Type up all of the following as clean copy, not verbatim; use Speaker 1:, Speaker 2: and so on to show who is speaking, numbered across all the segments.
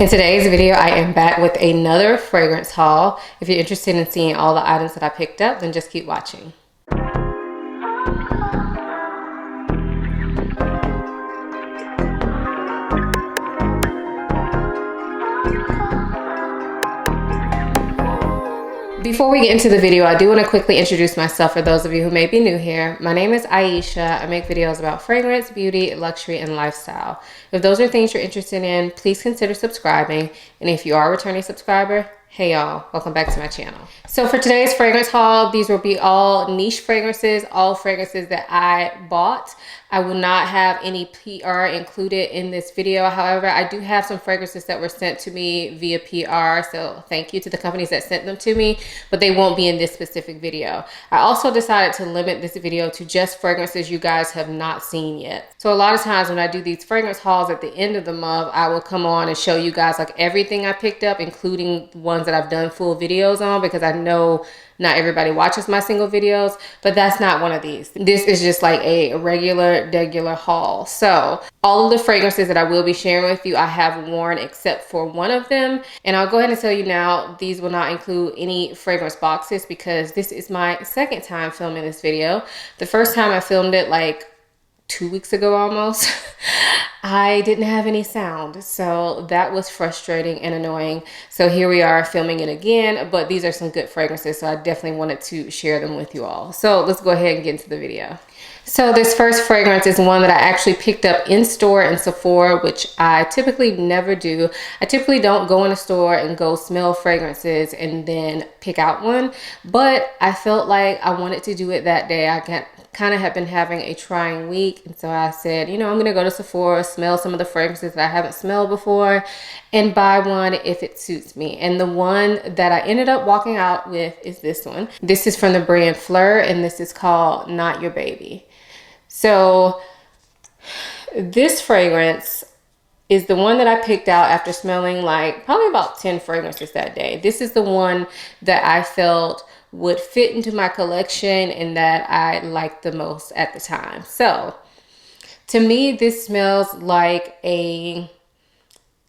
Speaker 1: In today's video, I am back with another fragrance haul. If you're interested in seeing all the items that I picked up, then just keep watching. Before we get into the video, I do want to quickly introduce myself for those of you who may be new here. My name is Ayesha. I make videos about fragrance, beauty, luxury, and lifestyle. If those are things you're interested in, please consider subscribing. And if you are a returning subscriber, hey y'all, welcome back to my channel. So for today's fragrance haul, these will be all niche fragrances, all fragrances that I bought. I will not have any PR included in this video. However, I do have some fragrances that were sent to me via PR. So thank you to the companies that sent them to me, but they won't be in this specific video. I also decided to limit this video to just fragrances you guys have not seen yet. So a lot of times when I do these fragrance hauls at the end of the month, I will come on and show you guys like everything I picked up, including ones that I've done full videos on, because I know not everybody watches my single videos, but that's not one of these. This is just like a regular haul. So all of the fragrances that I will be sharing with you, I have worn except for one of them. And I'll go ahead and tell you now, these will not include any fragrance boxes because this is my second time filming this video. The first time I filmed it like 2 weeks ago almost, I didn't have any sound. So that was frustrating and annoying. So here we are filming it again, but these are some good fragrances. So I definitely wanted to share them with you all. So let's go ahead and get into the video. So this first fragrance is one that I actually picked up in store in Sephora, which I typically never do. I typically don't go in a store and go smell fragrances and then pick out one, but I felt like I wanted to do it that day. I kind of have been having a trying week, and so I said, you know, I'm gonna go to Sephora, smell some of the fragrances that I haven't smelled before, and buy one if it suits me. And the one that I ended up walking out with is this one. This is from the brand Phlur, and this is called Not Your Baby. So this fragrance is the one that I picked out after smelling like probably about 10 fragrances that day. This is the one that I felt would fit into my collection and that I liked the most at the time. So to me, this smells like a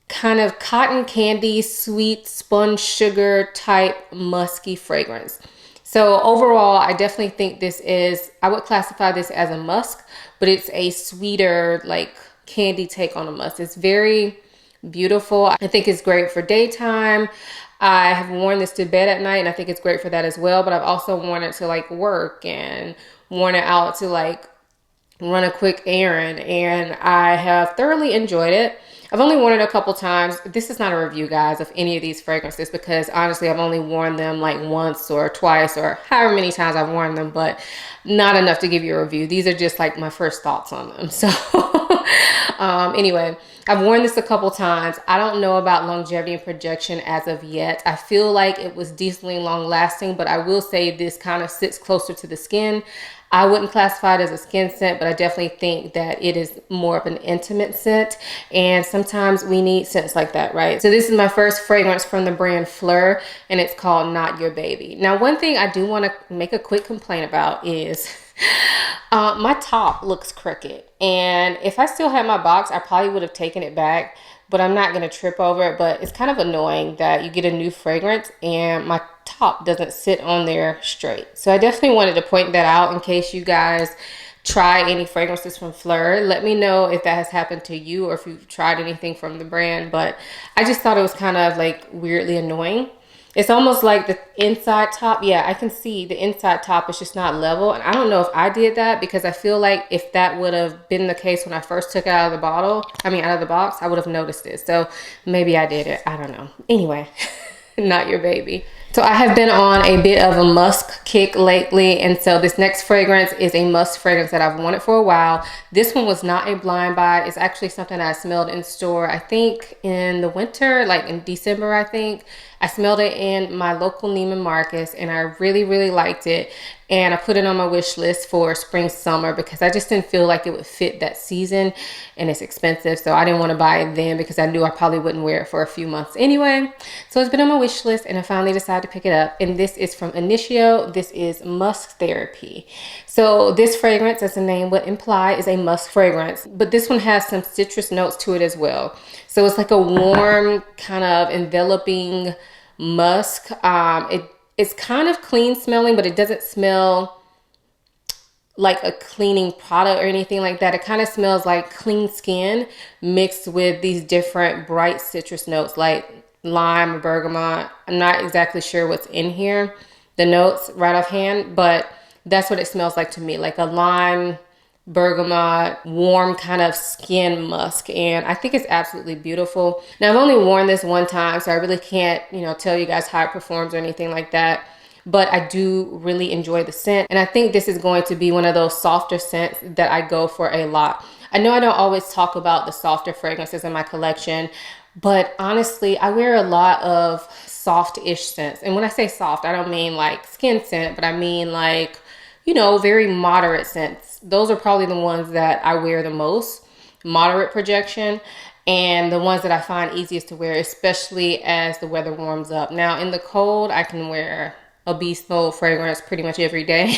Speaker 1: kind of cotton candy, sweet sponge sugar type musky fragrance. So overall, I definitely think this is, I would classify this as a musk, but it's a sweeter like candy take on a musk. It's very beautiful. I think it's great for daytime. I have worn this to bed at night and I think it's great for that as well. But I've also worn it to like work and worn it out to like run a quick errand, and I have thoroughly enjoyed it. I've only worn it a couple times. This is not a review, guys, of any of these fragrances because honestly, I've only worn them like once or twice or however many times I've worn them, but not enough to give you a review. These are just like my first thoughts on them. So anyway, I've worn this a couple times. I don't know about longevity and projection as of yet. I feel like it was decently long lasting, but I will say this kind of sits closer to the skin. I wouldn't classify it as a skin scent, but I definitely think that it is more of an intimate scent. And sometimes we need scents like that, right? So this is my first fragrance from the brand Phlur, and it's called Not Your Baby. Now, one thing I do want to make a quick complaint about is my top looks crooked. And if I still had my box, I probably would have taken it back, but I'm not going to trip over it. But it's kind of annoying that you get a new fragrance and my top doesn't sit on there straight. So I definitely wanted to point that out in case you guys try any fragrances from Phlur. Let me know if that has happened to you or if you've tried anything from the brand. But I just thought it was kind of like weirdly annoying. It's almost like the inside top. Yeah, I can see the inside top is just not level. And I don't know if I did that because I feel like if that would have been the case when I first took it out of the bottle, out of the box, I would have noticed it. So maybe I did it. I don't know. Anyway, Not Your Baby. So I have been on a bit of a musk kick lately, and so this next fragrance is a musk fragrance that I've wanted for a while. This one was not a blind buy. It's actually something I smelled in store, I think in the winter, like in December, I think. I smelled it in my local Neiman Marcus and I really liked it. and I put it on my wish list for spring, summer, because I just didn't feel like it would fit that season, and it's expensive. So I didn't want to buy it then because I knew I probably wouldn't wear it for a few months anyway. So it's been on my wish list, and I finally decided to pick it up. And this is from Initio. This is Musk Therapy. So this fragrance, as the name would imply, is a musk fragrance, but this one has some citrus notes to it as well. So it's like a warm, kind of enveloping musk. It's kind of clean smelling, but it doesn't smell like a cleaning product or anything like that. It kind of smells like clean skin mixed with these different bright citrus notes like lime or bergamot. I'm not exactly sure what's in here, the notes right offhand, but that's what it smells like to me, like a lime, bergamot, warm kind of skin musk. And I think it's absolutely beautiful. Now, I've only worn this one time, so I really can't, tell you guys how it performs or anything like that. But I do really enjoy the scent. And I think this is going to be one of those softer scents that I go for a lot. I know I don't always talk about the softer fragrances in my collection, but honestly, I wear a lot of soft-ish scents. And when I say soft, I don't mean like skin scent, but I mean like, very moderate scents. Those are probably the ones that I wear the most, moderate projection, and the ones that I find easiest to wear, especially as the weather warms up. Now, in the cold, I can wear a beast mode fragrance pretty much every day.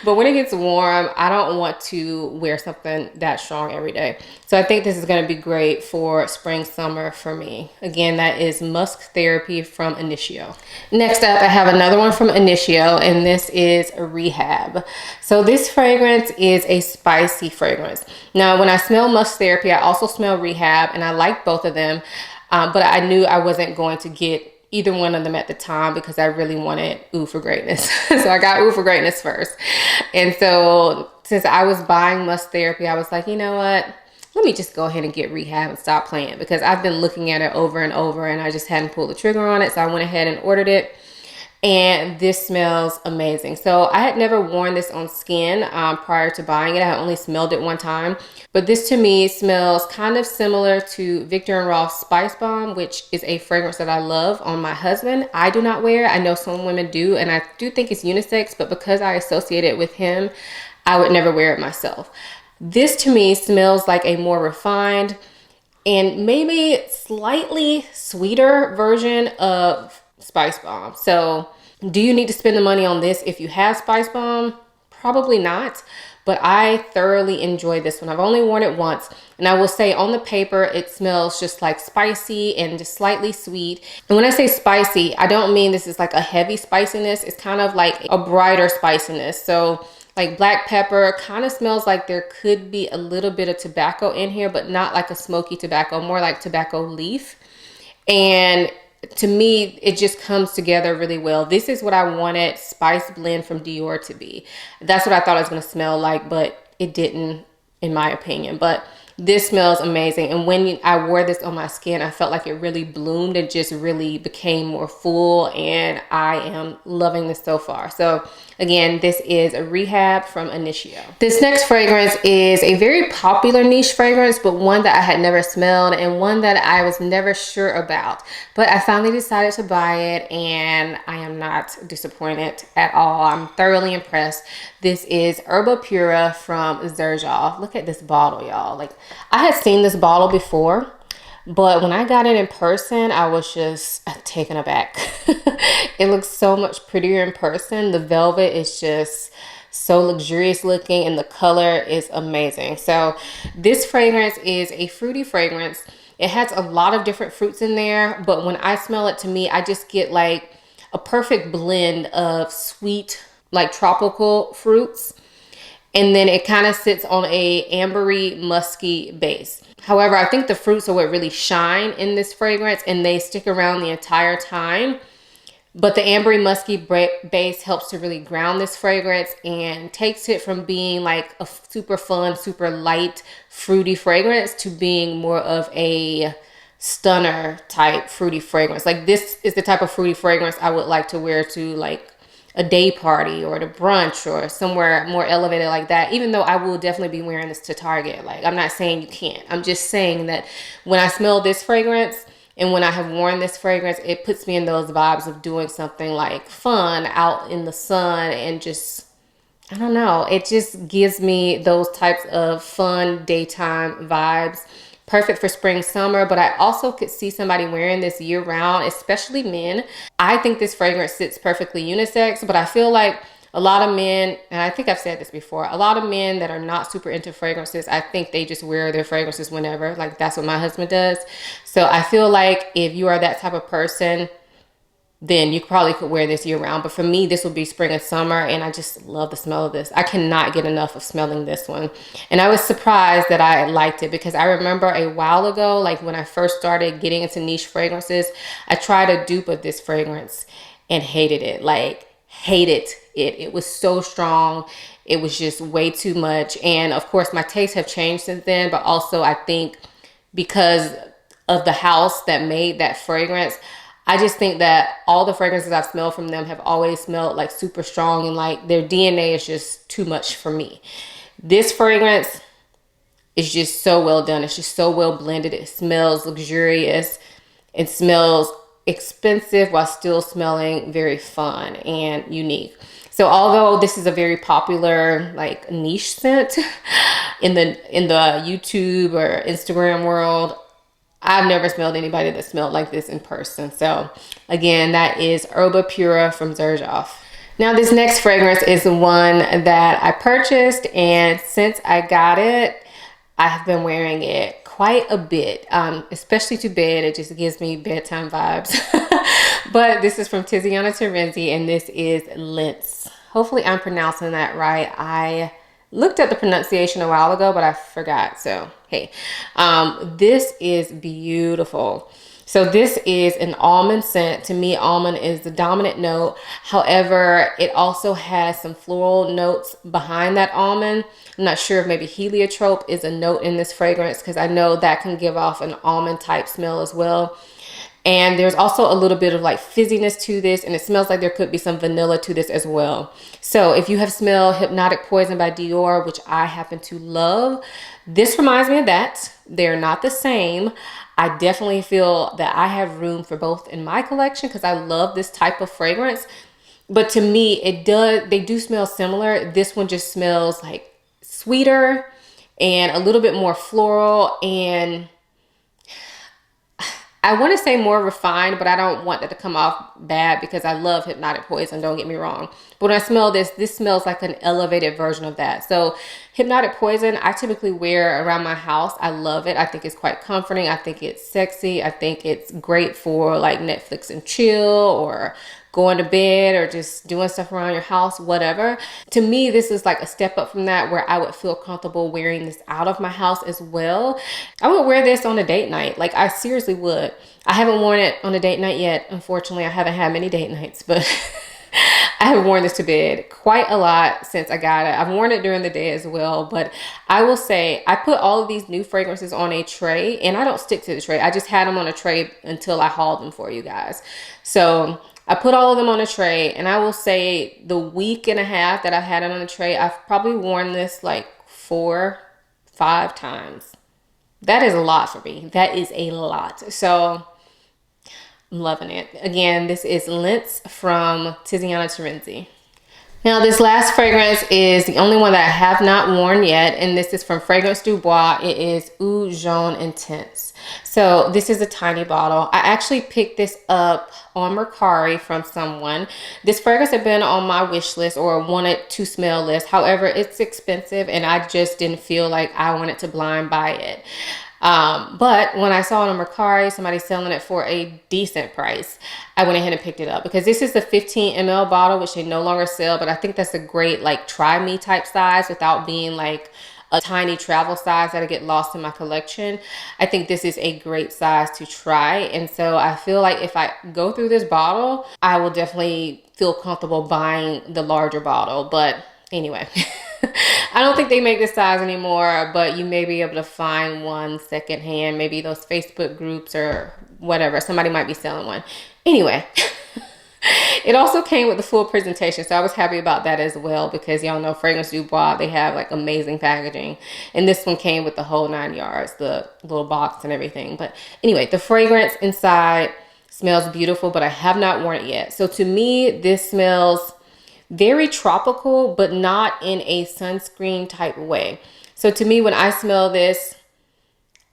Speaker 1: But when it gets warm, I don't want to wear something that strong every day. So I think this is going to be great for spring, summer for me. Again, that is Musk Therapy from Initio. Next up, I have another one from Initio, and this is Rehab. So this fragrance is a spicy fragrance. Now, when I smell Musk Therapy, I also smell Rehab, and I like both of them. But I knew I wasn't going to get either one of them at the time because I really wanted Oud for Greatness. So I got Oud for Greatness first. And so since I was buying Musk Therapy, I was like, you know what? Let me just go ahead and get Rehab and stop playing, because I've been looking at it over and over and I just hadn't pulled the trigger on it. So I went ahead and ordered it. And this smells amazing. So I had never worn this on skin prior to buying it. I had only smelled it one time. But this to me smells kind of similar to Viktor & Rolf's Spice Bomb, which is a fragrance that I love on my husband. I do not wear it. I know some women do, and I do think it's unisex, but because I associate it with him, I would never wear it myself. This to me smells like a more refined and maybe slightly sweeter version of Spice Bomb. So do you need to spend the money on this if you have Spice Bomb? Probably not, but I thoroughly enjoy this one. I've only worn it once, and I will say on the paper, it smells just like spicy and just slightly sweet. And when I say spicy, I don't mean this is like a heavy spiciness. It's kind of like a brighter spiciness. So like black pepper, kind of smells like there could be a little bit of tobacco in here, but not like a smoky tobacco, more like tobacco leaf. And to me, it just comes together really well. This is what I wanted Spice Blend from Dior to be. That's what I thought it was going to smell like, but it didn't, in my opinion. But this smells amazing. And when I wore this on my skin, I felt like it really bloomed and just really became more full. And I am loving this so far. So again, this is a Rehab from Initio. This next fragrance is a very popular niche fragrance, but one that I had never smelled and one that I was never sure about. But I finally decided to buy it, and I am not disappointed at all. I'm thoroughly impressed. This is Herbapura from Xerjoff. Look at this bottle, y'all. Like, I had seen this bottle before, but when I got it in person, I was just taken aback. It looks so much prettier in person. The velvet is just so luxurious looking, and the color is amazing. So this fragrance is a fruity fragrance. It has a lot of different fruits in there, but when I smell it, to me, I just get like a perfect blend of sweet, like tropical fruits. And then it kind of sits on a ambery, musky base. However, I think the fruits are what really shine in this fragrance, and they stick around the entire time. But the ambery, musky base helps to really ground this fragrance and takes it from being like a super fun, super light, fruity fragrance to being more of a stunner type fruity fragrance. Like, this is the type of fruity fragrance I would like to wear to like a day party or to brunch or somewhere more elevated like that, even though I will definitely be wearing this to Target. Like, I'm not saying you can't. I'm just saying that when I smell this fragrance and when I have worn this fragrance, it puts me in those vibes of doing something like fun out in the sun and just I don't know, it just gives me those types of fun daytime vibes. Perfect for spring, summer, but I also could see somebody wearing this year round, especially men. I think this fragrance sits perfectly unisex, but I feel like a lot of men, and I think I've said this before, a lot of men that are not super into fragrances, I think they just wear their fragrances whenever. Like, that's what my husband does. So I feel like if you are that type of person, then you probably could wear this year round. But for me, this will be spring and summer, and I just love the smell of this. I cannot get enough of smelling this one. And I was surprised that I liked it, because I remember a while ago, like when I first started getting into niche fragrances, I tried a dupe of this fragrance and hated it. Like, hated it. It was so strong. It was just way too much. And of course, my tastes have changed since then, but also I think because of the house that made that fragrance, I just think that all the fragrances I've smelled from them have always smelled like super strong, and like their DNA is just too much for me. This fragrance is just so well done. It's just so well blended. It smells luxurious. It smells expensive while still smelling very fun and unique. So although this is a very popular like niche scent in the YouTube or Instagram world, I've never smelled anybody that smelled like this in person. So again, that is Herbapura from Xerjoff. Now this next fragrance is the one that I purchased, and since I got it, I have been wearing it quite a bit, especially to bed. It just gives me bedtime vibes. But this is from Tiziana Terenzi, and this is Linz. Hopefully I'm pronouncing that right. I looked at the pronunciation a while ago, but I forgot. So, hey, this is beautiful. So this is an almond scent. To me, almond is the dominant note. However, it also has some floral notes behind that almond. I'm not sure if maybe heliotrope is a note in this fragrance, because I know that can give off an almond type smell as well. And there's also a little bit of like fizziness to this, and it smells like there could be some vanilla to this as well. So if you have smelled Hypnotic Poison by Dior, which I happen to love, this reminds me of that. They're not the same. I definitely feel that I have room for both in my collection, because I love this type of fragrance. But to me, they do smell similar. This one just smells like sweeter and a little bit more floral, and I want to say more refined, but I don't want that to come off bad, because I love Hypnotic Poison, don't get me wrong. But when I smell this smells like an elevated version of that. So Hypnotic Poison, I typically wear around my house. I love it. I think it's quite comforting. I think it's sexy. I think it's great for like Netflix and chill, or going to bed, or just doing stuff around your house, whatever. To me, this is like a step up from that, where I would feel comfortable wearing this out of my house as well. I would wear this on a date night. Like, I seriously would. I haven't worn it on a date night yet. Unfortunately, I haven't had many date nights, but I have worn this to bed quite a lot since I got it. I've worn it during the day as well, but I will say I put all of these new fragrances on a tray, and I don't stick to the tray. I just had them on a tray until I hauled them for you guys. So I put all of them on a tray, and I will say the week and a half that I've had it on a tray, I've probably worn this like 4-5 times. That is a lot for me. That is a lot. So I'm loving it. Again, this is Linz from Tiziana Terenzi. Now this last fragrance is the only one that I have not worn yet, and this is from Fragrance Du Bois. It is Oud Jean Intense. So this is a tiny bottle. I actually picked this up on Mercari from someone. This fragrance had been on my wish list, or wanted to smell list. However, it's expensive, and I just didn't feel like I wanted to blind buy it. But when I saw it on Mercari, somebody selling it for a decent price, I went ahead and picked it up, because this is the 15 ml bottle, which they no longer sell, but I think that's a great like try me type size without being like a tiny travel size that'll get lost in my collection. I think this is a great size to try. And so I feel like if I go through this bottle, I will definitely feel comfortable buying the larger bottle. But anyway, I don't think they make this size anymore, but you may be able to find one secondhand, maybe those Facebook groups or whatever. Somebody might be selling one. Anyway, it also came with the full presentation, so I was happy about that as well, because y'all know Fragrance Du Bois, they have like amazing packaging, and this one came with the whole 9 yards, the little box and everything. But anyway, the fragrance inside smells beautiful, but I have not worn it yet. So to me, this smells very tropical, but not in a sunscreen type way. So to me, when I smell this,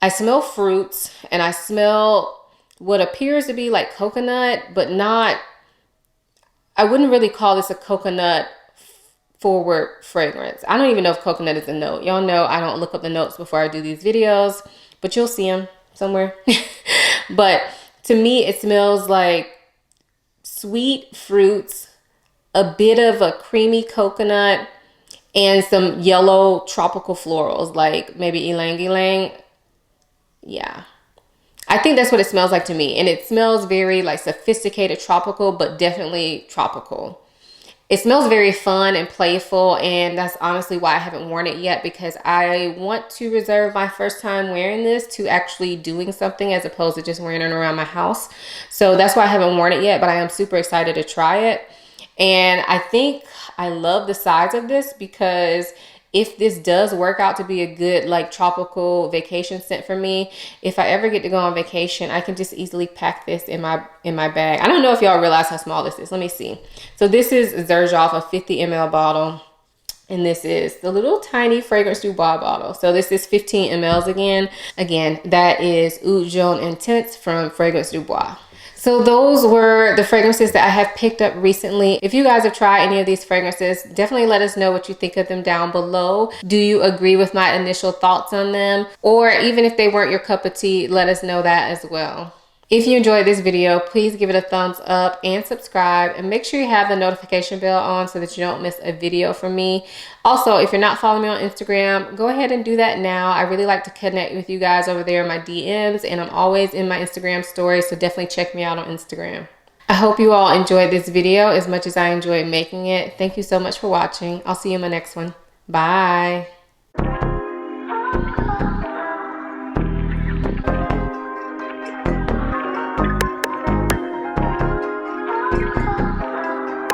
Speaker 1: I smell fruits and I smell what appears to be like coconut, but not, I wouldn't really call this a coconut forward fragrance. I don't even know if coconut is a note. Y'all know I don't look up the notes before I do these videos, but you'll see them somewhere. But to me, it smells like sweet fruits, a bit of a creamy coconut, and some yellow tropical florals, like maybe ylang ylang. Yeah. I think that's what it smells like to me. And it smells very like sophisticated tropical, but definitely tropical. It smells very fun and playful, and that's honestly why I haven't worn it yet, because I want to reserve my first time wearing this to actually doing something as opposed to just wearing it around my house. So that's why I haven't worn it yet, but I am super excited to try it. And I think I love the size of this, because if this does work out to be a good like tropical vacation scent for me, if I ever get to go on vacation, I can just easily pack this in my bag. I don't know if y'all realize how small this is. Let me see. So this is Xerjoff, a 50 ml bottle. And this is the little tiny Fragrance Du Bois bottle. So this is 15 mls again. Again, that is Oud Jean Intense from Fragrance Du Bois. So those were the fragrances that I have picked up recently. If you guys have tried any of these fragrances, definitely let us know what you think of them down below. Do you agree with my initial thoughts on them? Or even if they weren't your cup of tea, let us know that as well. If you enjoyed this video, please give it a thumbs up and subscribe, and make sure you have the notification bell on so that you don't miss a video from me. Also, if you're not following me on Instagram, go ahead and do that now. I really like to connect with you guys over there in my DMs, and I'm always in my Instagram stories, so definitely check me out on Instagram. I hope you all enjoyed this video as much as I enjoyed making it. Thank you so much for watching. I'll see you in my next one. Bye.